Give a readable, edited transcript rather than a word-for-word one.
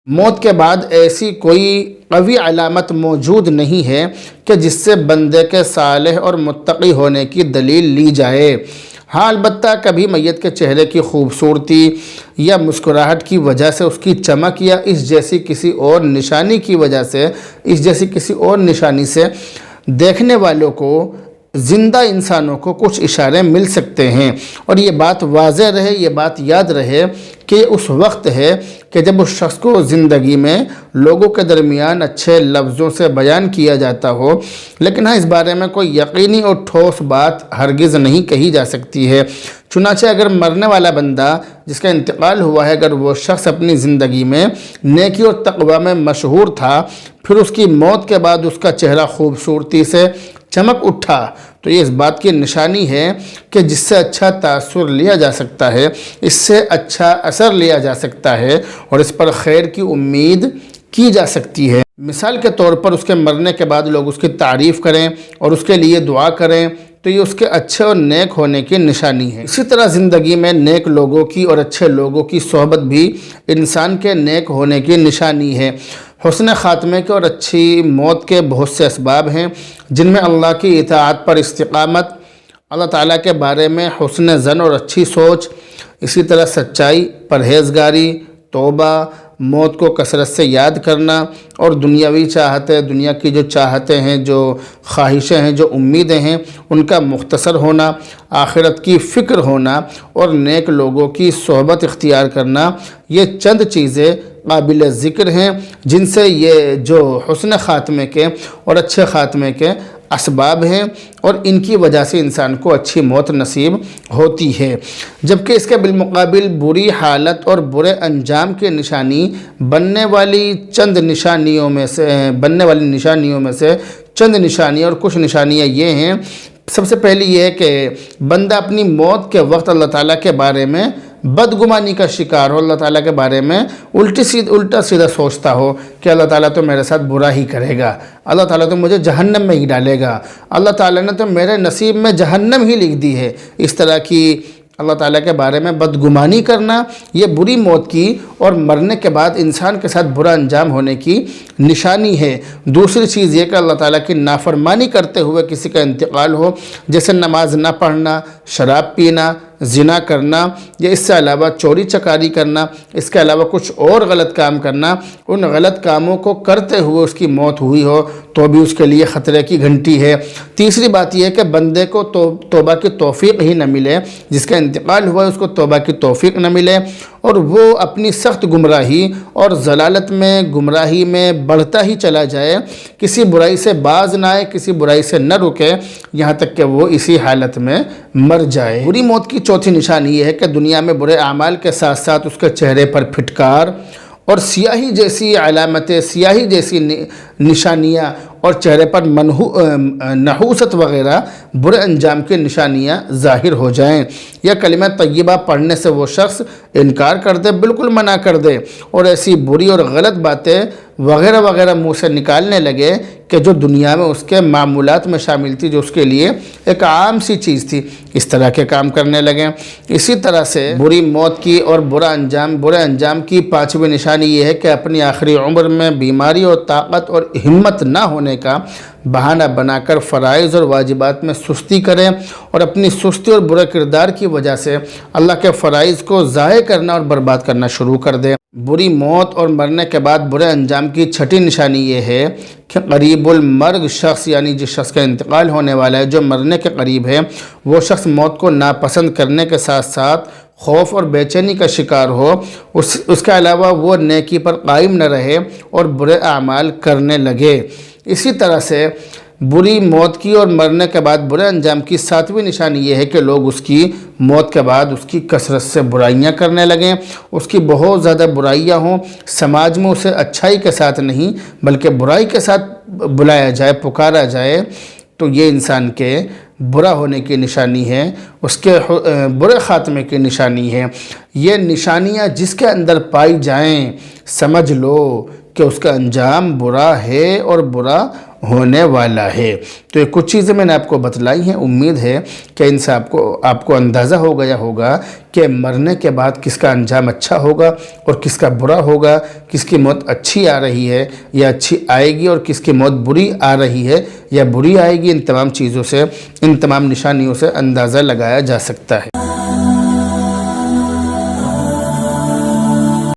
موت کے بعد ایسی کوئی قوی علامت موجود نہیں ہے کہ جس سے بندے کے صالح اور متقی ہونے کی دلیل لی جائے۔ ہاں البتہ کبھی میت کے چہرے کی خوبصورتی یا مسکراہٹ کی وجہ سے اس کی چمک یا اس جیسی کسی اور نشانی سے دیکھنے والوں کو، زندہ انسانوں کو کچھ اشارے مل سکتے ہیں، اور یہ بات واضح رہے، یہ بات یاد رہے کہ یہ اس وقت ہے کہ جب اس شخص کو زندگی میں لوگوں کے درمیان اچھے لفظوں سے بیان کیا جاتا ہو، لیکن ہاں اس بارے میں کوئی یقینی اور ٹھوس بات ہرگز نہیں کہی جا سکتی ہے۔ چنانچہ اگر مرنے والا بندہ جس کا انتقال ہوا ہے، اگر وہ شخص اپنی زندگی میں نیکی اور تقوی میں مشہور تھا، پھر اس کی موت کے بعد اس کا چہرہ خوبصورتی سے چمک اٹھا، تو یہ اس بات کی نشانی ہے کہ جس سے اچھا تاثر لیا جا سکتا ہے، اس سے اچھا اثر لیا جا سکتا ہے، اور اس پر خیر کی امید کی جا سکتی ہے۔ مثال کے طور پر اس کے مرنے کے بعد لوگ اس کی تعریف کریں اور اس کے لیے دعا کریں، تو یہ اس کے اچھے اور نیک ہونے کی نشانی ہے۔ اسی طرح زندگی میں نیک لوگوں کی اور اچھے لوگوں کی صحبت بھی انسان کے نیک ہونے کی نشانی ہے۔ حسن خاتمے کے اور اچھی موت کے بہت سے اسباب ہیں، جن میں اللہ کی اطاعت پر استقامت، اللہ تعالیٰ کے بارے میں حسن ظن اور اچھی سوچ، اسی طرح سچائی، پرہیزگاری، توبہ، موت کو کثرت سے یاد کرنا، اور دنیاوی چاہتیں، دنیا کی جو چاہتیں ہیں، جو خواہشیں ہیں، جو امیدیں ہیں، ان کا مختصر ہونا، آخرت کی فکر ہونا اور نیک لوگوں کی صحبت اختیار کرنا، یہ چند چیزیں قابل ذکر ہیں جن سے یہ جو حسن خاتمے کے اور اچھے خاتمے کے اسباب ہیں، اور ان کی وجہ سے انسان کو اچھی موت نصیب ہوتی ہے۔ جبکہ اس کے بالمقابل بری حالت اور برے انجام کی نشانی بننے والی نشانیوں میں سے چند نشانیاں اور کچھ نشانیاں یہ ہیں۔ سب سے پہلی یہ ہے کہ بندہ اپنی موت کے وقت اللہ تعالیٰ کے بارے میں بدگمانی کا شکار ہو، اللہ تعالیٰ کے بارے میں الٹا سیدھا سوچتا ہو کہ اللہ تعالیٰ تو میرے ساتھ برا ہی کرے گا، اللہ تعالیٰ تو مجھے جہنم میں ہی ڈالے گا، اللہ تعالیٰ نے تو میرے نصیب میں جہنم ہی لکھ دی ہے۔ اس طرح کی اللہ تعالیٰ کے بارے میں بدگمانی کرنا، یہ بری موت کی اور مرنے کے بعد انسان کے ساتھ برا انجام ہونے کی نشانی ہے۔ دوسری چیز یہ کہ اللہ تعالیٰ کی نافرمانی کرتے ہوئے کسی کا انتقال ہو، جیسے نماز نہ پڑھنا، شراب پینا، زنا کرنا، یا اس سے علاوہ چوری چکاری کرنا، اس کے علاوہ کچھ اور غلط کام کرنا، ان غلط کاموں کو کرتے ہوئے اس کی موت ہوئی ہو تو بھی اس کے لیے خطرے کی گھنٹی ہے۔ تیسری بات یہ ہے کہ بندے کو توبہ کی توفیق ہی نہ ملے، جس کا انتقال ہوا ہے اس کو توبہ کی توفیق نہ ملے، اور وہ اپنی سخت گمراہی اور ضلالت میں، گمراہی میں بڑھتا ہی چلا جائے، کسی برائی سے باز نہ آئے، کسی برائی سے نہ رکے، یہاں تک کہ وہ اسی حالت میں مر جائے۔ بری موت کی چوتھی نشانی یہ ہے کہ دنیا میں برے اعمال کے ساتھ ساتھ اس کے چہرے پر پھٹکار اور سیاہی جیسی علامتیں، سیاہی جیسی نشانیاں اور چہرے پر نحوست وغیرہ برے انجام کی نشانیاں ظاہر ہو جائیں، یا کلمہ طیبہ پڑھنے سے وہ شخص انکار کر دے، بالکل منع کر دے، اور ایسی بری اور غلط باتیں وغیرہ وغیرہ منہ سے نکالنے لگے کہ جو دنیا میں اس کے معمولات میں شامل تھی، جو اس کے لیے ایک عام سی چیز تھی، اس طرح کے کام کرنے لگے۔ اسی طرح سے بری موت کی اور برے انجام کی پانچویں نشانی یہ ہے کہ اپنی آخری عمر میں بیماری اور طاقت اور ہمت نہ ہونے کا بہانہ بنا کر فرائض اور واجبات میں سستی کریں، اور اپنی سستی اور برے کردار کی وجہ سے اللہ کے فرائض کو ضائع کرنا اور برباد کرنا شروع کر دیں۔ بری موت اور مرنے کے بعد برے انجام کی چھٹی نشانی یہ ہے کہ قریب المرگ شخص، یعنی جس شخص کا انتقال ہونے والا ہے، جو مرنے کے قریب ہے، وہ شخص موت کو ناپسند کرنے کے ساتھ ساتھ خوف اور بے چینی کا شکار ہو، اس کے علاوہ وہ نیکی پر قائم نہ رہے اور برے اعمال کرنے لگے۔ اسی طرح سے بری موت کی اور مرنے کے بعد برے انجام کی ساتویں نشانی یہ ہے کہ لوگ اس کی موت کے بعد اس کی کثرت سے برائیاں کرنے لگیں، اس کی بہت زیادہ برائیاں ہوں، سماج میں اسے اچھائی کے ساتھ نہیں بلکہ برائی کے ساتھ بلایا جائے، پکارا جائے، تو یہ انسان کے برا ہونے کی نشانی ہے، اس کے برے خاتمے کی نشانی ہے۔ یہ نشانیاں جس کے اندر پائی جائیں سمجھ لو کہ اس کا انجام برا ہے اور برا ہونے والا ہے۔ تو یہ کچھ چیزیں میں نے آپ کو بتلائی ہیں، امید ہے کہ ان سے آپ کو اندازہ ہو گیا ہوگا کہ مرنے کے بعد کس کا انجام اچھا ہوگا اور کس کا برا ہوگا، کس کی موت اچھی آ رہی ہے یا اچھی آئے گی اور کس کی موت بری آ رہی ہے یا بری آئے گی۔ ان تمام چیزوں سے، ان تمام نشانیوں سے اندازہ لگایا جا سکتا ہے۔